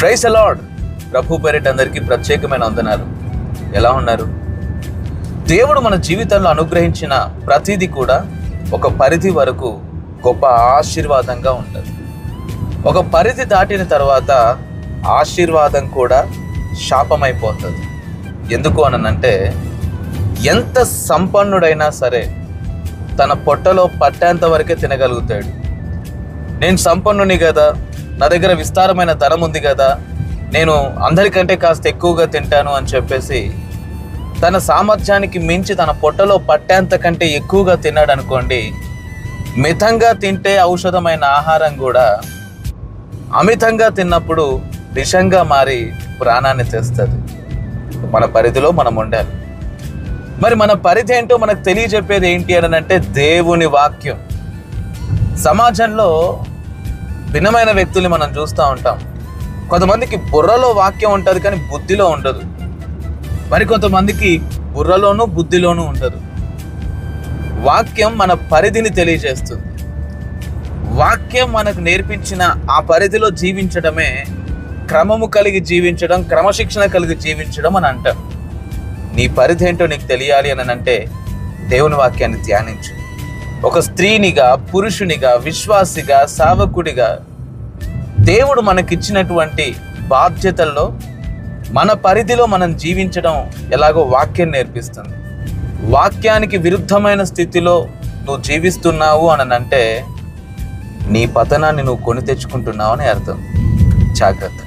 Praise the lord. ప్రభు పేరిట అందరికీ ప్రత్యేకమైన వందనాలు. ఎలా ఉన్నారు? దేవుడు మన జీవితంలో అనుగ్రహించిన ప్రతిదీ కూడా ఒక పరిధి వరకు గొప్ప ఆశీర్వాదంగా ఉంటుంది. ఒక పరిధి దాటిన తర్వాత ఆశీర్వాదం కూడా శాపమైపోతుంది. ఎందుకు అనంటే, ఎంత సంపన్నుడైనా సరే తన పొట్టలో పట్టేంత వరకే తినగలుగుతాడు. నేను సంపన్నుని కదా, నా దగ్గర విస్తారమైన ధనం ఉంది కదా, నేను అందరికంటే కాస్త ఎక్కువగా తింటాను అని చెప్పేసి తన సామర్థ్యానికి మించి తన పొట్టలో పట్టేంత కంటే ఎక్కువగా తిన్నాడు అనుకోండి, మితంగా తింటే ఔషధమైన ఆహారం కూడా అమితంగా తిన్నప్పుడు విషంగా మారి ప్రాణాన్ని తెస్తుంది. మన పరిధిలో మనం ఉండాలి. మరి మన పరిధి ఏంటో మనకు తెలియజెప్పేది ఏంటి అని అంటే దేవుని వాక్యం. సమాజంలో భిన్నమైన వ్యక్తుల్ని మనం చూస్తూ ఉంటాం. కొంతమందికి బుర్రలో వాక్యం ఉంటుంది కానీ బుద్ధిలో ఉండదు. మరి కొంతమందికి బుర్రలోనూ బుద్ధిలోనూ ఉండదు. వాక్యం మన పరిధిని తెలియజేస్తుంది. వాక్యం మనకు నేర్పించిన ఆ పరిధిలో జీవించడమే క్రమము కలిగి జీవించడం, క్రమశిక్షణ కలిగి జీవించడం అని అంటాం. నీ పరిధి ఏంటో నీకు తెలియాలి అని అంటే దేవుని వాక్యాన్ని ధ్యానించు. ఒక స్త్రీనిగా, పురుషునిగా, విశ్వాసిగా, సేవకుడిగా దేవుడు మనకిచ్చినటువంటి బాధ్యతల్లో మన పరిధిలో మనం జీవించడం ఎలాగో వాక్యం నేర్పిస్తుంది. వాక్యానికి విరుద్ధమైన స్థితిలో నువ్వు జీవిస్తున్నావు అని అంటే నీ పతనాన్ని నువ్వు కొని తెచ్చుకుంటున్నావు అని అర్థం. జాగ్రత్త.